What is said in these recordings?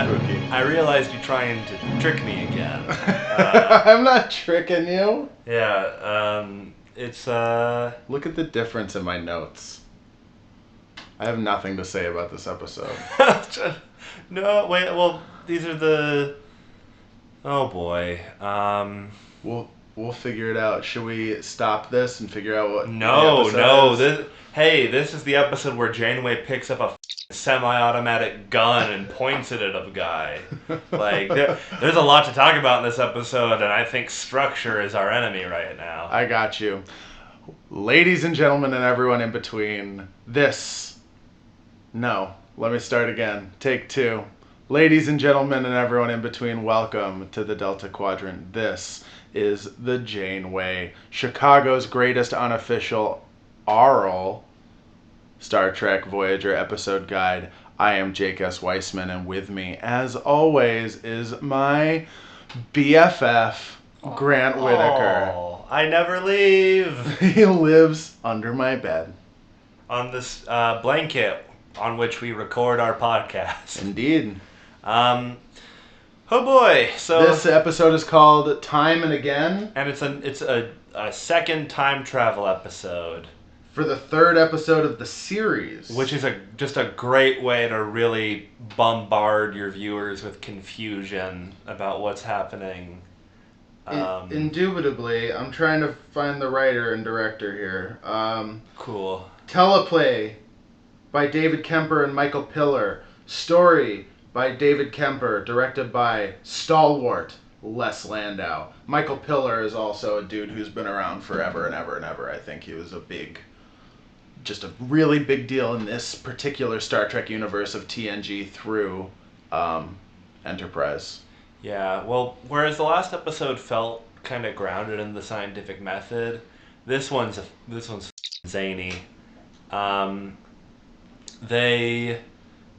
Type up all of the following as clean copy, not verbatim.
Spooky. I realized you're trying to trick me again. I'm not tricking you. Yeah, it's, Look at the difference in my notes. I have nothing to say about this episode. No, wait, well, these are the... Oh, boy. We'll figure it out. Should we stop this and figure out what No, the no. episode is? This is the episode where Janeway picks up a semi-automatic gun and points it at a guy. Like, there's a lot to talk about in this episode, and I think structure is our enemy right now. I got you. Ladies and gentlemen and everyone in between, No, let me start again. Take 2. Ladies and gentlemen and everyone in between, welcome to the Delta Quadrant. This is the Janeway, Chicago's greatest unofficial oral Star Trek Voyager episode guide. I am Jake S. Weissman, and with me, as always, is my BFF, Grant Whitaker. Oh, I never leave. He lives under my bed. On this blanket on which we record our podcast. Indeed. Oh boy! So this episode is called Time and Again, and it's a second time travel episode for the 3rd episode of the series, which is just a great way to really bombard your viewers with confusion about what's happening. Indubitably, I'm trying to find the writer and director here. Cool. Teleplay by David Kemper and Michael Piller. Story by David Kemper, directed by stalwart Les Landau. Michael Piller is also a dude who's been around forever and ever and ever. I think he was just a really big deal in this particular Star Trek universe of TNG through Enterprise. Yeah, well, whereas the last episode felt kind of grounded in the scientific method, this one's zany. They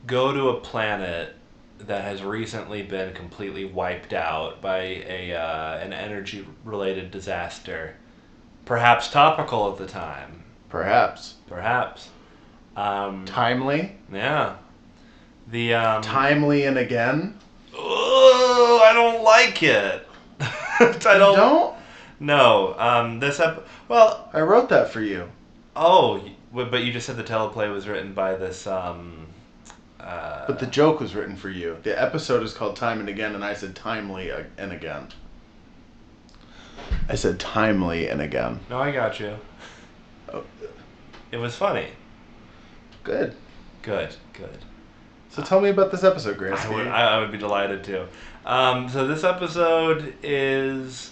go to a planet that has recently been completely wiped out by an energy-related disaster. Perhaps topical at the time. Perhaps. Timely? Yeah. Timely and again? Oh, I don't like it. You don't? No. Well, I wrote that for you. Oh, but you just said the teleplay was written by this, But the joke was written for you. The episode is called Time and Again, and I said timely and again. I said timely and again. No, I got you. Oh. It was funny. Good. So So tell me about this episode, Grace. I would be delighted to. So this episode is...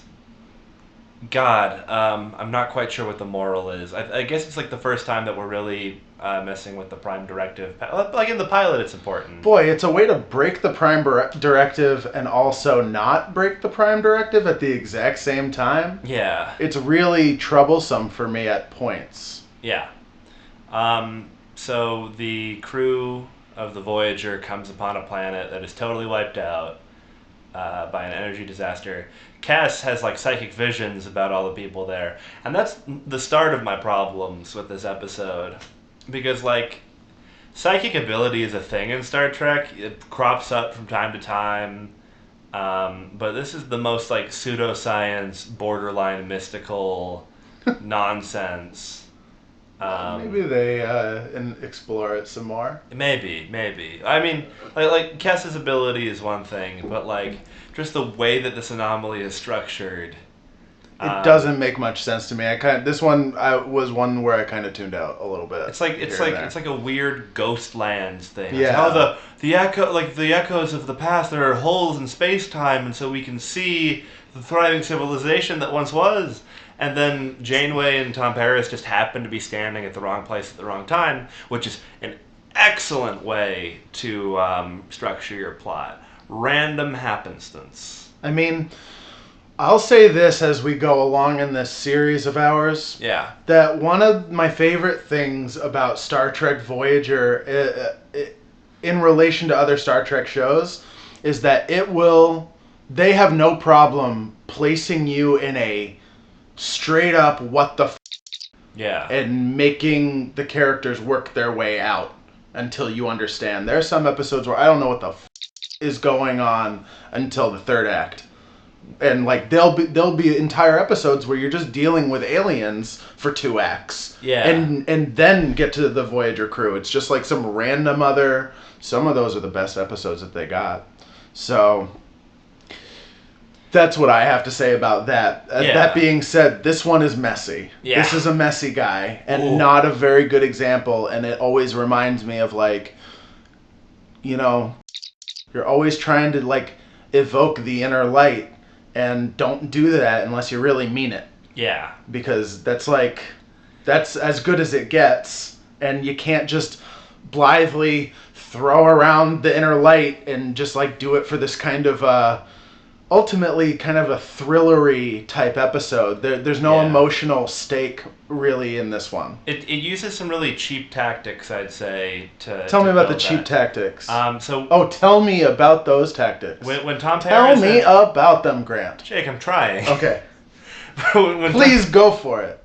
God, I'm not quite sure what the moral is. I guess it's like the first time that we're really messing with the Prime Directive. Like in the pilot, it's important. Boy, it's a way to break the Prime Directive and also not break the Prime Directive at the exact same time. Yeah. It's really troublesome for me at points. Yeah. So the crew of the Voyager comes upon a planet that is totally wiped out by an energy disaster. Cass has like psychic visions about all the people there, and that's the start of my problems with this episode, because like psychic ability is a thing in Star Trek. It crops up from time to time, but this is the most like pseudoscience, borderline mystical nonsense. Maybe they explore it some more. Maybe. I mean, like Cass's ability is one thing, but like just the way that this anomaly is structured, it doesn't make much sense to me. This one was one where I kind of tuned out a little bit. It's like a weird ghost lands thing. Yeah. Like, the echoes of the past. There are holes in space time, and so we can see the thriving civilization that once was. And then Janeway and Tom Paris just happen to be standing at the wrong place at the wrong time, which is an excellent way to structure your plot. Random happenstance. I mean, I'll say this as we go along in this series of ours. Yeah. That one of my favorite things about Star Trek Voyager in relation to other Star Trek shows is that they have no problem placing you in a straight up what the yeah, and making the characters work their way out until you understand. There are some episodes where I don't know what the is going on until the third act. And like there'll be entire episodes where you're just dealing with aliens for 2 acts. Yeah. And then get to the Voyager crew. It's just like some random other. Some of those are the best episodes that they got. So that's what I have to say about that. Yeah. That being said, this one is messy. Yeah. This is a messy guy and Ooh. not a very good example. And it always reminds me of like, you know, you're always trying to like evoke the inner light. And don't do that unless you really mean it. Yeah. Because that's as good as it gets. And you can't just blithely throw around the inner light and just like do it for this kind of ultimately kind of a thrillery type episode. There's no emotional stake really in this one. It uses some really cheap tactics, I'd say. Tell me about the cheap tactics. So tell me about those tactics. When Tom Tell Paris me about them, Grant. Jake, I'm trying. Okay. Please go for it.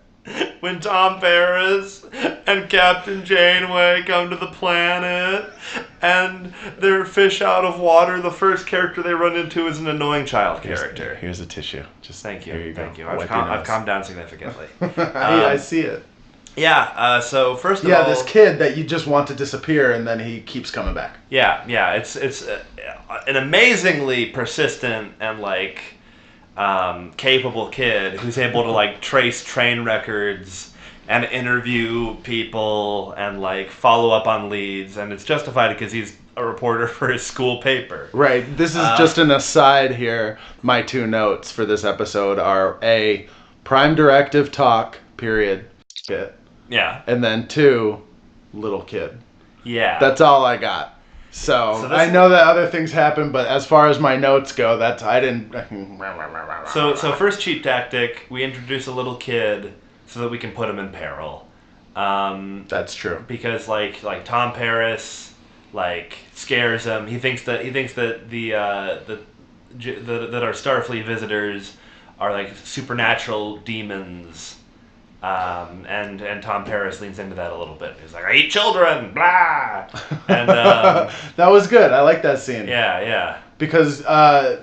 When Tom Paris and Captain Janeway come to the planet and they're fish out of water, the first character they run into is an annoying child character. Here's a tissue. Just thank you. Here you Thank go. you. I've calmed down significantly. I see it. Yeah. So first of all, this kid that you just want to disappear, and then he keeps coming back. Yeah. It's an amazingly persistent and like capable kid who's able to like trace train records and interview people and like follow up on leads, and it's justified because he's a reporter for his school paper. Right. This is just an aside here. My 2 notes for this episode are A, prime directive talk, period. Yeah. And then 2, little kid. Yeah. That's all I got. So I know that other things happen, but as far as my notes go, I didn't. So first cheap tactic, we introduce a little kid so that we can put him in peril. That's true. Because like Tom Paris like scares him. He thinks that that our Starfleet visitors are like supernatural demons. And Tom Paris leans into that a little bit. He's like, I eat children, blah. And that was good. I like that scene. Yeah. Because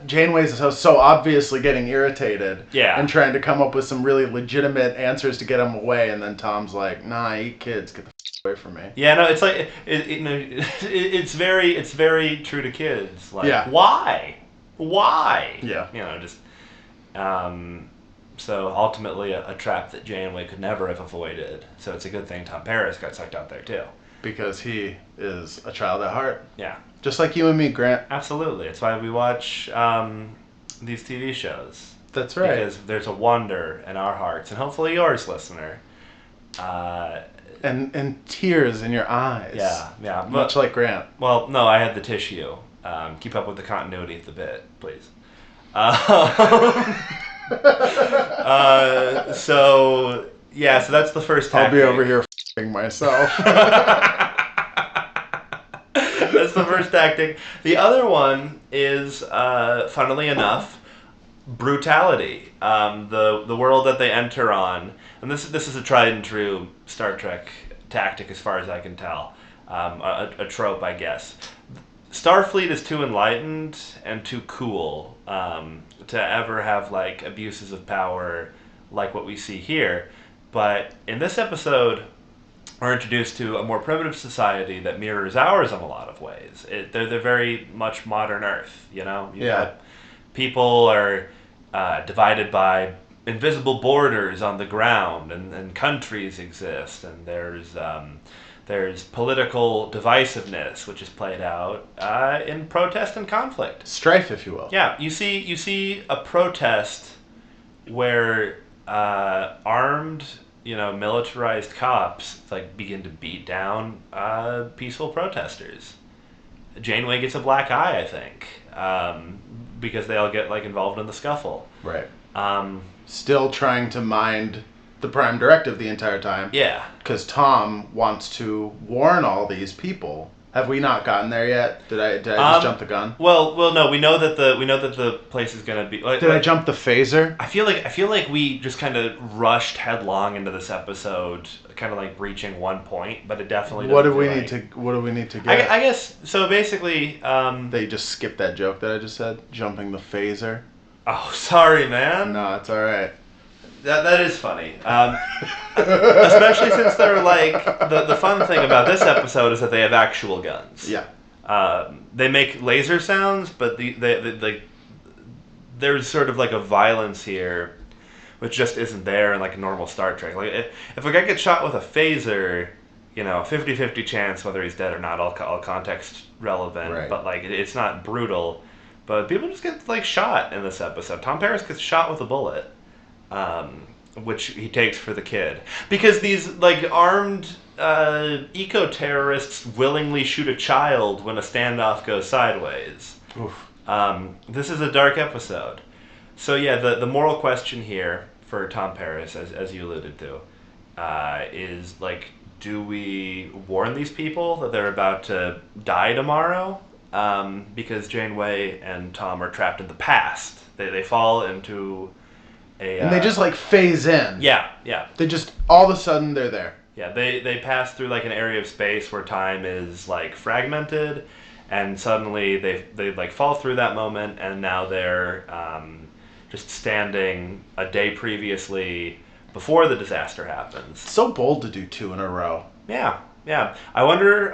Janeway's so obviously getting irritated. Yeah. And trying to come up with some really legitimate answers to get him away, and then Tom's like, nah, I eat kids. Get the away from me. Yeah, no, it's like it's very true to kids. Like, yeah. Why? Yeah. Just. So ultimately, a trap that Janeway could never have avoided. So it's a good thing Tom Paris got sucked out there too. Because he is a child at heart. Yeah. Just like you and me, Grant. Absolutely. It's why we watch these TV shows. That's right. Because there's a wonder in our hearts, and hopefully yours, listener. And tears in your eyes. Yeah. Much like Grant. Well, no, I had the tissue. Keep up with the continuity of the bit, please. So that's the first tactic. I'll be over here f***ing myself. That's the first tactic. The other one is, funnily enough, brutality. The world that they enter on, and this is a tried and true Star Trek tactic as far as I can tell. A trope, I guess. Starfleet is too enlightened and too cool to ever have like abuses of power like what we see here. But in this episode, we're introduced to a more primitive society that mirrors ours in a lot of ways. They're very much modern Earth, People are divided by invisible borders on the ground, and countries exist, and there's political divisiveness, which is played out in protest and conflict. Strife, if you will. Yeah, you see a protest where armed, militarized cops like begin to beat down peaceful protesters. Janeway gets a black eye, I think, because they all get like involved in the scuffle. Right. Still trying to mind the prime directive the entire time. Yeah. Because Tom wants to warn all these people, Have we not gotten there yet? Did I just jump the gun? Well, no. We know that the place is gonna be. Did I jump the phaser? I feel like we just kind of rushed headlong into this episode, kind of like reaching one point, but it definitely. What do we need to get? I guess so. Basically, they just skipped that joke that I just said. Jumping the phaser. Oh, sorry, man. No, it's all right. That is funny. Especially since they're like the fun thing about this episode is that they have actual guns. Yeah. They make laser sounds, but there's sort of like a violence here, which just isn't there in like a normal Star Trek. Like if a guy gets shot with a phaser, 50-50 chance whether he's dead or not, all context relevant. Right. But like it's not brutal. But people just get like shot in this episode. Tom Paris gets shot with a bullet. Which he takes for the kid. Because these, like, armed eco-terrorists willingly shoot a child when a standoff goes sideways. Oof. This is a dark episode. So, yeah, the moral question here for Tom Paris, as you alluded to, is, like, do we warn these people that they're about to die tomorrow? Because Janeway and Tom are trapped in the past. They fall into... and they just like phase in. Yeah. They just all of a sudden they're there. Yeah, they pass through like an area of space where time is like fragmented, and suddenly they like fall through that moment, and now they're just standing a day previously before the disaster happens. So bold to do 2 in a row. Yeah. I wonder.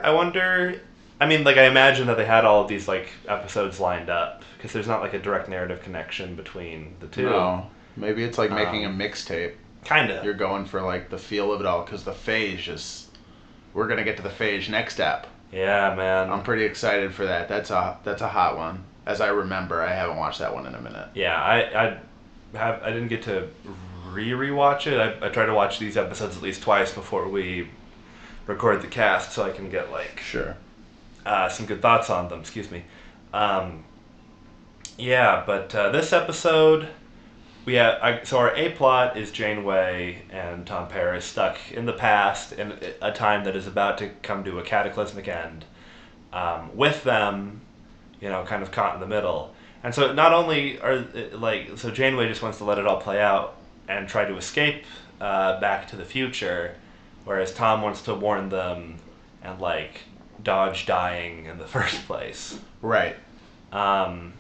I mean, like I imagine that they had all of these like episodes lined up because there's not like a direct narrative connection between the two. No. Maybe it's like making a mixtape. Kinda. You're going for like the feel of it all because the phage we're gonna get to the phage next ep. Yeah, man. I'm pretty excited for that. That's a hot one. As I remember, I haven't watched that one in a minute. Yeah, I didn't get to rewatch it. I try to watch these episodes at least twice before we record the cast, so I can get like some good thoughts on them. Excuse me. Yeah, but this episode. So our A plot is Janeway and Tom Paris stuck in the past in a time that is about to come to a cataclysmic end. With them, kind of caught in the middle. And so not only so Janeway just wants to let it all play out and try to escape back to the future, whereas Tom wants to warn them and like dodge dying in the first place. Right. So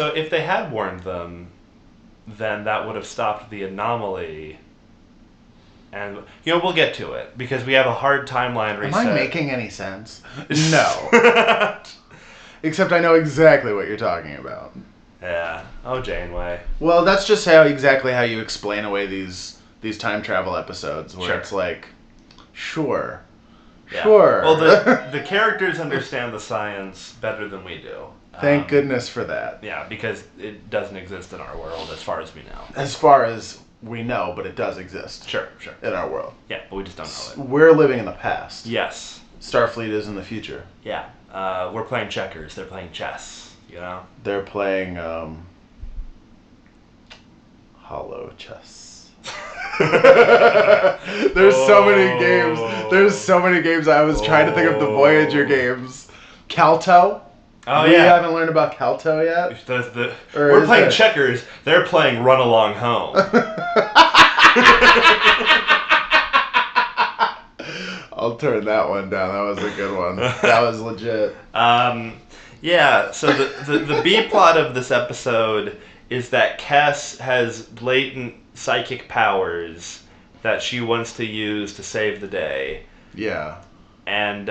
if they had warned them, then that would have stopped the anomaly. And, we'll get to it, because we have a hard timeline reset. Am I making any sense? No. Except I know exactly what you're talking about. Yeah. Oh, Janeway. Well, that's just exactly how you explain away these time travel episodes, where it's like, sure. Yeah. Sure. Well, the characters understand the science better than we do. Thank goodness for that. Yeah, because it doesn't exist in our world as far as we know. As far as we know, but it does exist. Sure. In our world. Yeah, but we just don't know it. We're living in the past. Yes. Starfleet is in the future. Yeah. We're playing checkers. They're playing chess, They're playing hollow chess. There's so many games. There's so many games. I was trying to think of the Voyager games. Calto. Oh, we haven't learned about Calto yet. We're playing checkers. They're playing Run Along Home. I'll turn that one down. That was a good one. That was legit. Yeah. So the B plot of this episode is that Cass has latent psychic powers that she wants to use to save the day. Yeah. And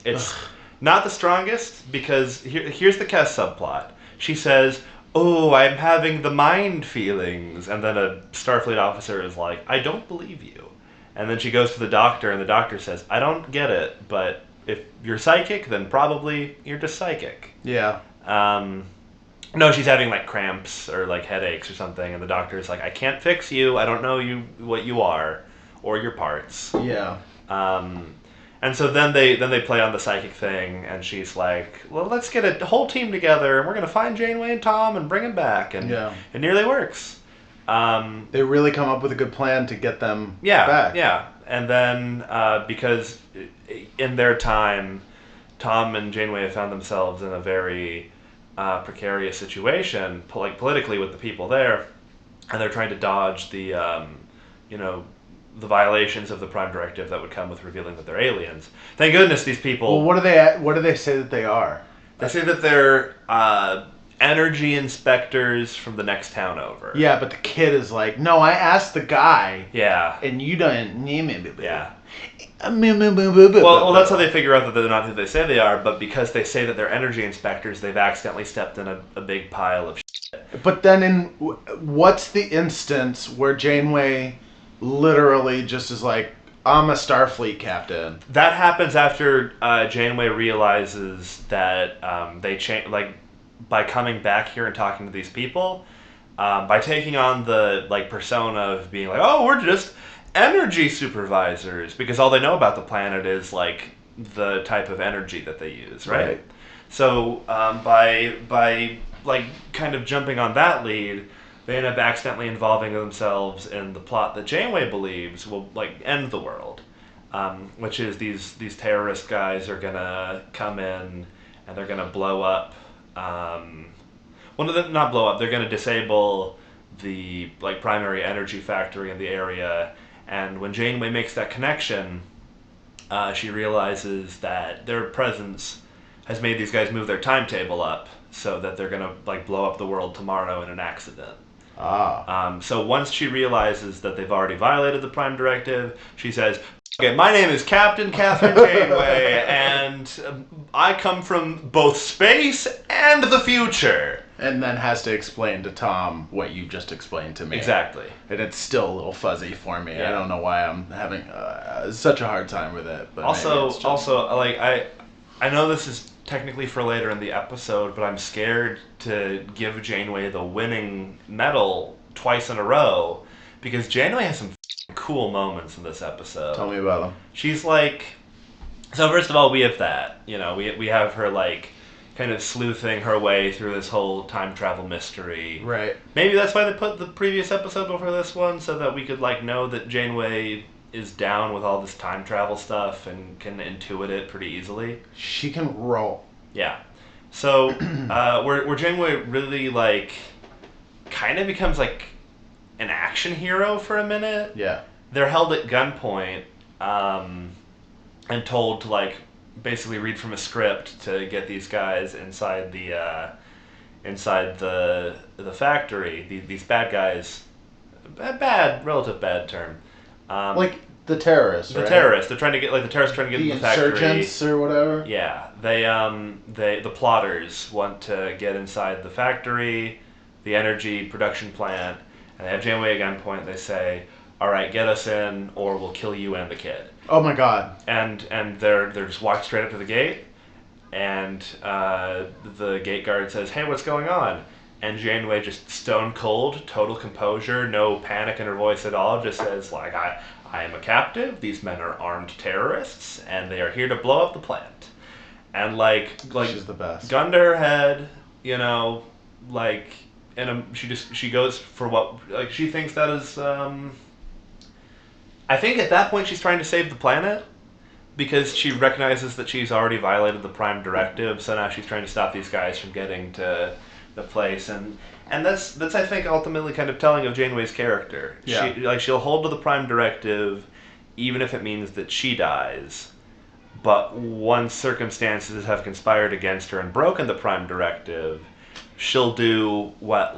it's not the strongest, because here's the Cass subplot. She says, "Oh, I'm having the mind feelings," and then a Starfleet officer is like, "I don't believe you." And then she goes to the doctor, and the doctor says, "I don't get it, but if you're psychic, then probably you're just psychic." Yeah. No, she's having like cramps or like headaches or something, and the doctor's like, "I can't fix you. I don't know what you are or your parts." Yeah. And so then they play on the psychic thing, and she's like, "Well, let's get a whole team together, and we're gonna find Janeway and Tom and bring them back." And it nearly works. They really come up with a good plan to get them back. back. Yeah, and then because in their time, Tom and Janeway have found themselves in a very precarious situation, politically with the people there, and they're trying to dodge you know, the violations of the Prime Directive that would come with revealing that they're aliens. Thank goodness these people. Well, what do they say that they are? They say that they're energy inspectors from the next town over. Yeah, but the kid is like, no, I asked the guy. Yeah. And you don't. Yeah. Well, Well, that's how they figure out that they're not who they say they are, but because they say that they're energy inspectors, they've accidentally stepped in a big pile of shit. But then what's the instance where Janeway literally just is like, I'm a Starfleet captain? That happens after Janeway realizes that they change, like, by coming back here and talking to these people, by taking on the persona of being like, oh, we're just energy supervisors, because all they know about the planet is the type of energy that they use, right? So by kind of jumping on that lead, they end up accidentally involving themselves in the plot that Janeway believes will end the world, which is these terrorist guys are gonna come in and they're gonna blow up. Not blow up. They're gonna disable the primary energy factory in the area. And when Janeway makes that connection, she realizes that their presence has made these guys move their timetable up so that they're gonna blow up the world tomorrow in an accident. So once she realizes that they've already violated the Prime Directive, she says, okay, my name is Captain Catherine Janeway, and I come from both space and the future. And then has to explain to Tom what you just explained to me. Exactly. And it's still a little fuzzy for me. Yeah. I don't know why I'm having such a hard time with it. But also, I know this is technically for later in the episode, but I'm scared to give Janeway the winning medal twice in a row, because Janeway has some cool moments in this episode. Tell me about them. She's so first of all, we have that, we have her kind of sleuthing her way through this whole time travel mystery. Right. Maybe that's why they put the previous episode before this one, so that we could know that Janeway is down with all this time travel stuff and can intuit it pretty easily. She can roll. Yeah. So where Janeway really kind of becomes an action hero for a minute. Yeah. They're held at gunpoint and told to basically read from a script to get these guys inside the factory. These bad guys, relative bad term. The terrorists. The right? terrorists. They're trying to get the terrorists trying to get the into the factory. insurgents or whatever. Yeah, the plotters want to get inside the factory, the energy production plant, and they have Janeway at gunpoint. They say, "All right, get us in, or we'll kill you and the kid." Oh my God. And they're just walked straight up to the gate, and the gate guard says, "Hey, what's going on?" And Janeway, just stone cold, total composure, no panic in her voice at all, just says I am a captive. These men are armed terrorists, and they are here to blow up the plant. And she's the best. Gun to her head, she goes for what she thinks that is. I think at that point she's trying to save the planet, because she recognizes that she's already violated the Prime Directive. So now she's trying to stop these guys from getting to the place, and that's I think ultimately kind of telling of Janeway's character. Yeah. She'll hold to the Prime Directive, even if it means that she dies. But once circumstances have conspired against her and broken the Prime Directive, she'll do what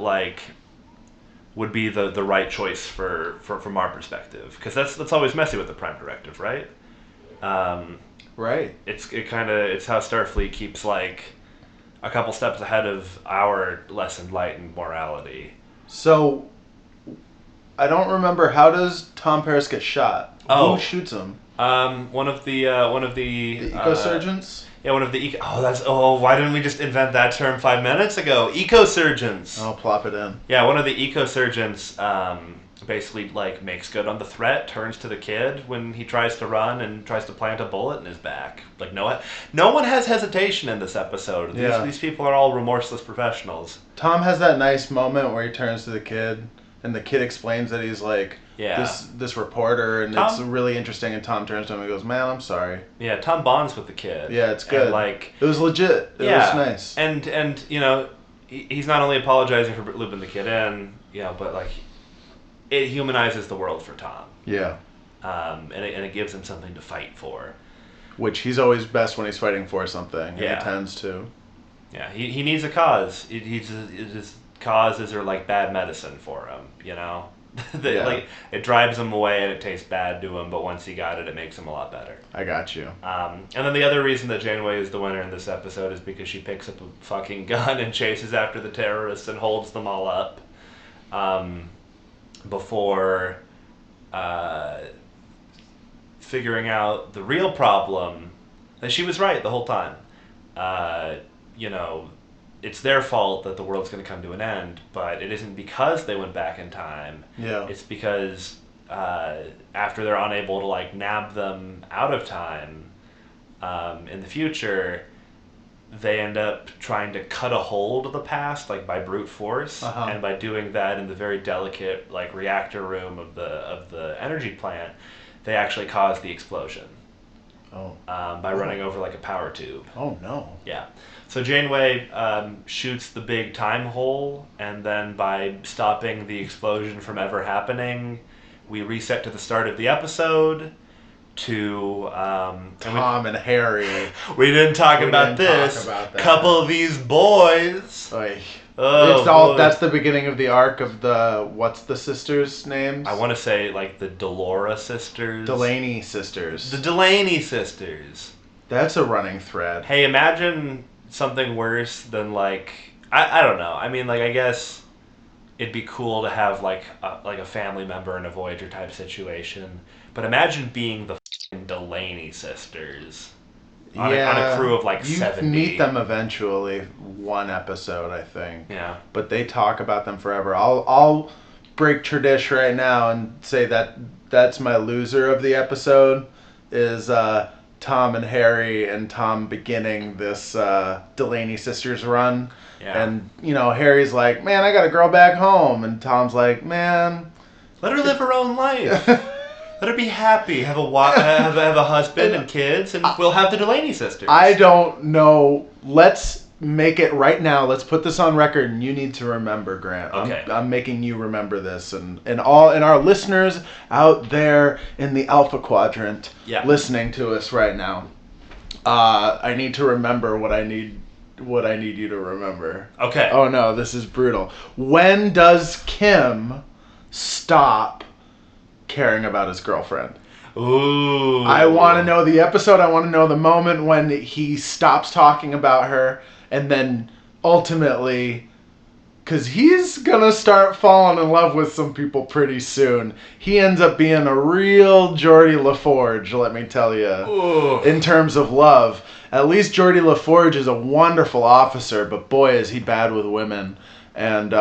would be the right choice from our perspective, because that's always messy with the Prime Directive, right? Right. It's how Starfleet keeps a couple steps ahead of our less enlightened morality. So, I don't remember, how does Tom Paris get shot? Oh. Who shoots him? One of the The ecosurgents? Yeah, one of the why didn't we just invent that term 5 minutes ago? Ecosurgents. I'll plop it in. Yeah, one of the ecosurgents basically makes good on the threat, turns to the kid when he tries to run and tries to plant a bullet in his back. No one has hesitation in this episode. Yeah. These people are all remorseless professionals. Tom has that nice moment where he turns to the kid and the kid explains that he's like this reporter, and it's really interesting. And Tom turns to him and goes, "Man, I'm sorry." Yeah, Tom bonds with the kid. Yeah, it's good. And, like, it was legit. It was nice. And you know, he's not only apologizing for looping the kid in, you know, but like, it humanizes the world for Tom. Yeah. And it gives him something to fight for. Which he's always best when he's fighting for something. Yeah. He tends to. Yeah, he needs a cause. His causes are like bad medicine for him, you know? Like, it drives him away and it tastes bad to him, but once he got it, it makes him a lot better. I got you. And then the other reason that Janeway is the winner in this episode is because she picks up a fucking gun and chases after the terrorists and holds them all up before figuring out the real problem. That she was right the whole time. You know, it's their fault that the world's going to come to an end, but it isn't because they went back in time. Yeah. It's because after they're unable to, like, nab them out of time in the future, they end up trying to cut a hold of the past, like, by brute force. And by doing that in the very delicate, like, reactor room of the energy plant, they actually cause the explosion. By running over, like, a power tube. Oh, no. Yeah. So Janeway shoots the big time hole, and then by stopping the explosion from ever happening, we reset to the start of the episode to... Tom and Harry. We didn't talk about this. Couple of these boys. That's the beginning of the arc of the... What's the sisters' names? I want to say, like, the Delora sisters. Delaney sisters. The Delaney sisters. That's a running thread. Hey, imagine something worse than, like... I don't know. I mean, like, I guess it'd be cool to have, like a family member in a Voyager type situation. But imagine being the f***ing Delaney sisters. On a crew of, like, 70. You meet them eventually, one episode, I think. Yeah. But they talk about them forever. I'll break tradition right now and say that that's my loser of the episode, is Tom and Harry, and Tom beginning this Delaney sisters run. Yeah. And, you know, Harry's like, man, I got a girl back home. And Tom's like, man... Let her live her own life. Let her be happy. Have a husband and kids, and we'll have the Delaney sisters. I don't know. Let's make it right now. Let's put this on record, and you need to remember, Grant. Okay. I'm making you remember this, and our listeners out there in the Alpha Quadrant listening to us right now. I need to remember what I need you to remember. Okay. Oh no, this is brutal. When does Kim stop caring about his girlfriend? Ooh. I want to know the episode. I want to know the moment when he stops talking about her, and then ultimately, because he's gonna start falling in love with some people pretty soon. He ends up being a real Geordie LaForge, let me tell you, in terms of love. At least Geordie LaForge is a wonderful officer, but boy, is he bad with women. And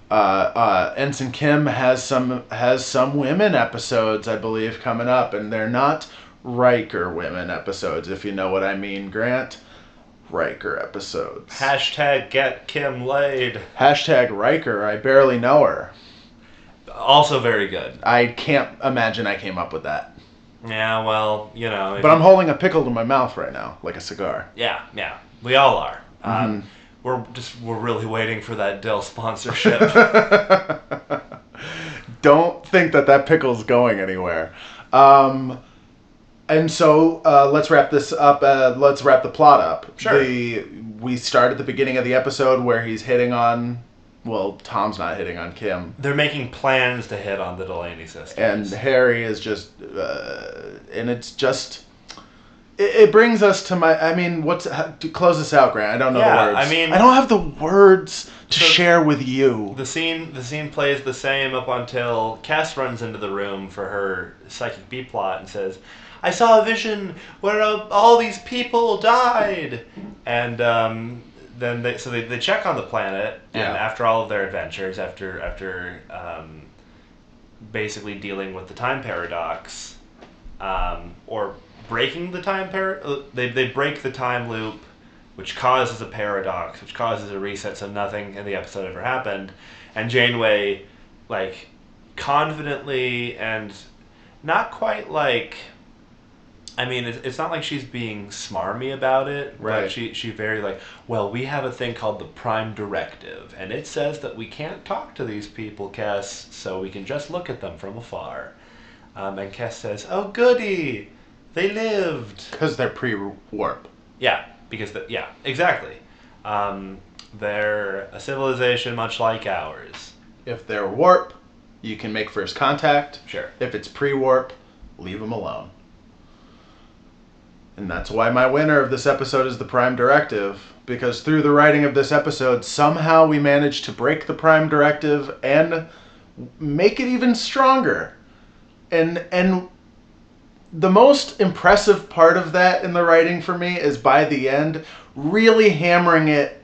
Ensign Kim has some women episodes, I believe, coming up, and they're not Riker women episodes, if you know what I mean, Grant. Riker episodes. Hashtag get Kim laid. Hashtag Riker, I barely know her. Also very good. I can't imagine I came up with that. Yeah, well, you know. But I'm holding a pickle to my mouth right now, like a cigar. Yeah, we all are. Mm-hmm. We're really waiting for that Dell sponsorship. Don't think that pickle's going anywhere. And so let's wrap this up. Let's wrap the plot up. Sure. We start at the beginning of the episode where he's hitting on... Well, Tom's not hitting on Kim. They're making plans to hit on the Delaney sisters. And Harry is just... and it's just... It brings us to my... I mean, to close this out, Grant. I don't know the words. I mean... I don't have the words to share with you. The scene plays the same up until Cass runs into the room for her psychic B-plot and says, I saw a vision where all these people died. And then they check on the planet, and after all of their adventures, after basically dealing with the time paradox, or breaking the time they break the time loop, which causes a paradox, which causes a reset, so nothing in the episode ever happened. And Janeway like, confidently and not quite like. I mean, it's not like she's being smarmy about it, Right. but she very like, well, we have a thing called the Prime Directive, and it says that we can't talk to these people, Kes, so we can just look at them from afar. And Kes says, oh, goody, they lived. Because they're pre-warp. Yeah, yeah, exactly. They're a civilization much like ours. If they're warp, you can make first contact. Sure. If it's pre-warp, leave them alone. And that's why my winner of this episode is the Prime Directive, because through the writing of this episode, somehow we managed to break the Prime Directive and make it even stronger. And the most impressive part of that in the writing for me is by the end, really hammering it.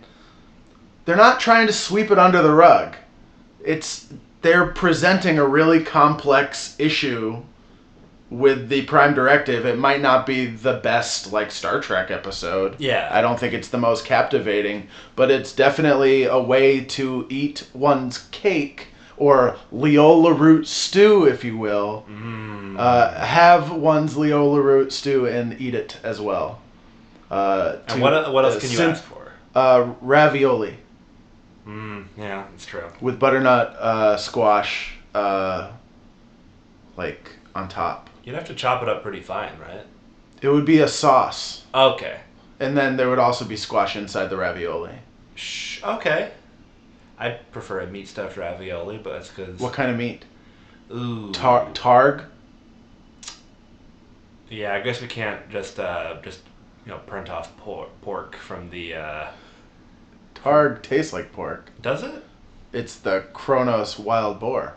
They're not trying to sweep it under the rug. They're presenting a really complex issue with the Prime Directive. It might not be the best, like, Star Trek episode. Yeah. I don't think it's the most captivating, but it's definitely a way to eat one's cake, or Leola root stew, if you will. Have one's Leola root stew and eat it as well. And what else can you ask for? Ravioli. Yeah, it's true. With butternut squash, like, on top. You'd have to chop it up pretty fine, right? It would be a sauce. Okay. And then there would also be squash inside the ravioli. Okay. I prefer a meat stuffed ravioli, but that's because. What kind of meat? Ooh. Targ? Yeah, I guess we can't just print off pork from the. Targ tastes like pork. Does it? It's the Kronos wild boar.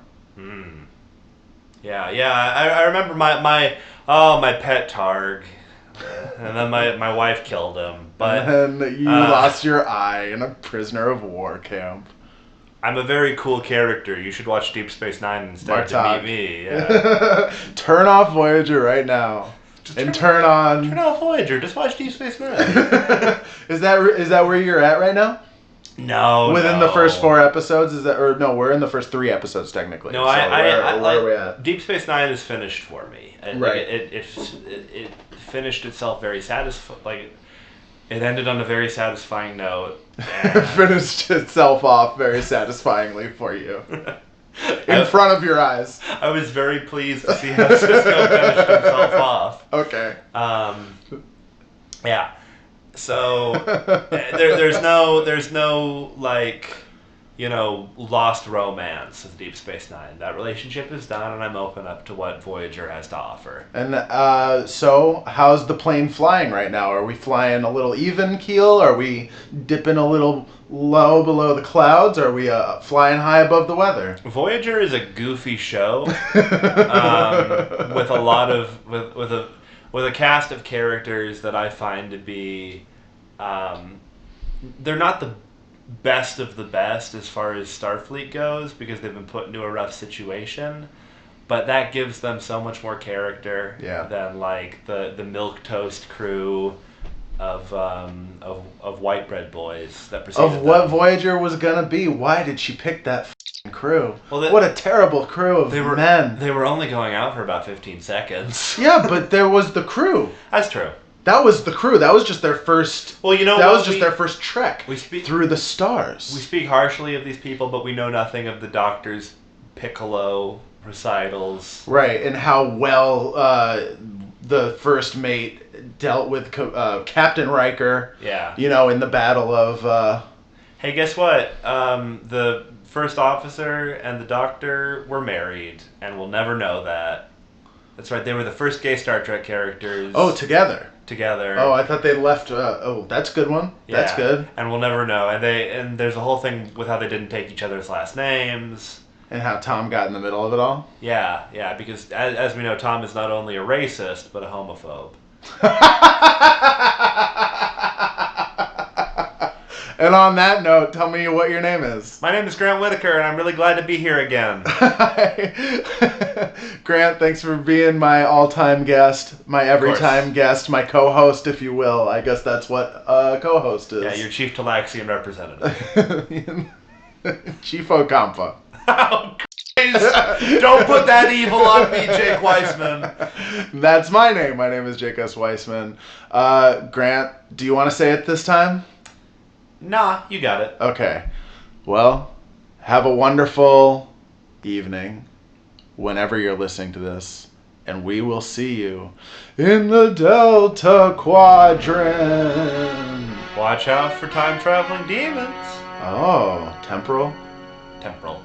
Yeah. I remember my pet Targ, and then my wife killed him. But and then you lost your eye in a prisoner of war camp. I'm a very cool character. You should watch Deep Space Nine instead to meet me. Yeah. Turn off Voyager right now. Turn off Voyager. Just watch Deep Space Nine. Is that where you're at right now? No. Within the first 4 episodes, we're in the first 3 episosodes technically. No, where are we at? Deep Space Nine is finished for me. Right. It finished itself very satisfying. Like, it ended on a very satisfying note. Finished itself off very satisfyingly for you. In front of your eyes. I was very pleased to see how Cisco finished himself off. Okay. Yeah. So there's no like, lost romance with Deep Space Nine. That relationship is done, and I'm open up to what Voyager has to offer. And so, how's the plane flying right now? Are we flying a little even keel? Are we dipping a little low below the clouds? Are we flying high above the weather? Voyager is a goofy show with a lot of with a cast of characters that I find to be they're not the best of the best as far as Starfleet goes, because they've been put into a rough situation, but that gives them so much more character than like the milquetoast crew of white bread boys that preceded of what Voyager was gonna be. Why did she pick that crew? Well, what a terrible crew of men. They were only going out for about 15 seconds. Yeah, but there was the crew. That's true. That was the crew. That was just their first. Well, that was just their first trek through the stars. We speak harshly of these people, but we know nothing of the Doctor's Piccolo recitals. Right, and how well the first mate dealt with Captain Riker. Yeah. In the battle of. Hey, guess what? The first officer and the Doctor were married, and we'll never know that. That's right. They were the first gay Star Trek characters. Oh, together. Oh, I thought they left. That's a good one. Yeah. That's good. And we'll never know. And there's a whole thing with how they didn't take each other's last names. And how Tom got in the middle of it all. Yeah. Because as we know, Tom is not only a racist but a homophobe. And on that note, tell me what your name is. My name is Grant Whitaker, and I'm really glad to be here again. Grant, thanks for being my all-time guest, my every-time guest, my co-host, if you will. I guess that's what a co-host is. Yeah, your Chief Talaxian representative. Chief Ocampa. Oh, great! Don't put that evil on me, Jake Weissman. That's my name. My name is Jake S. Weissman. Grant, do you want to say it this time? Nah, you got it. Okay. Well, have a wonderful evening whenever you're listening to this. And we will see you in the Delta Quadrant. Watch out for time-traveling demons. Oh, temporal? Temporal.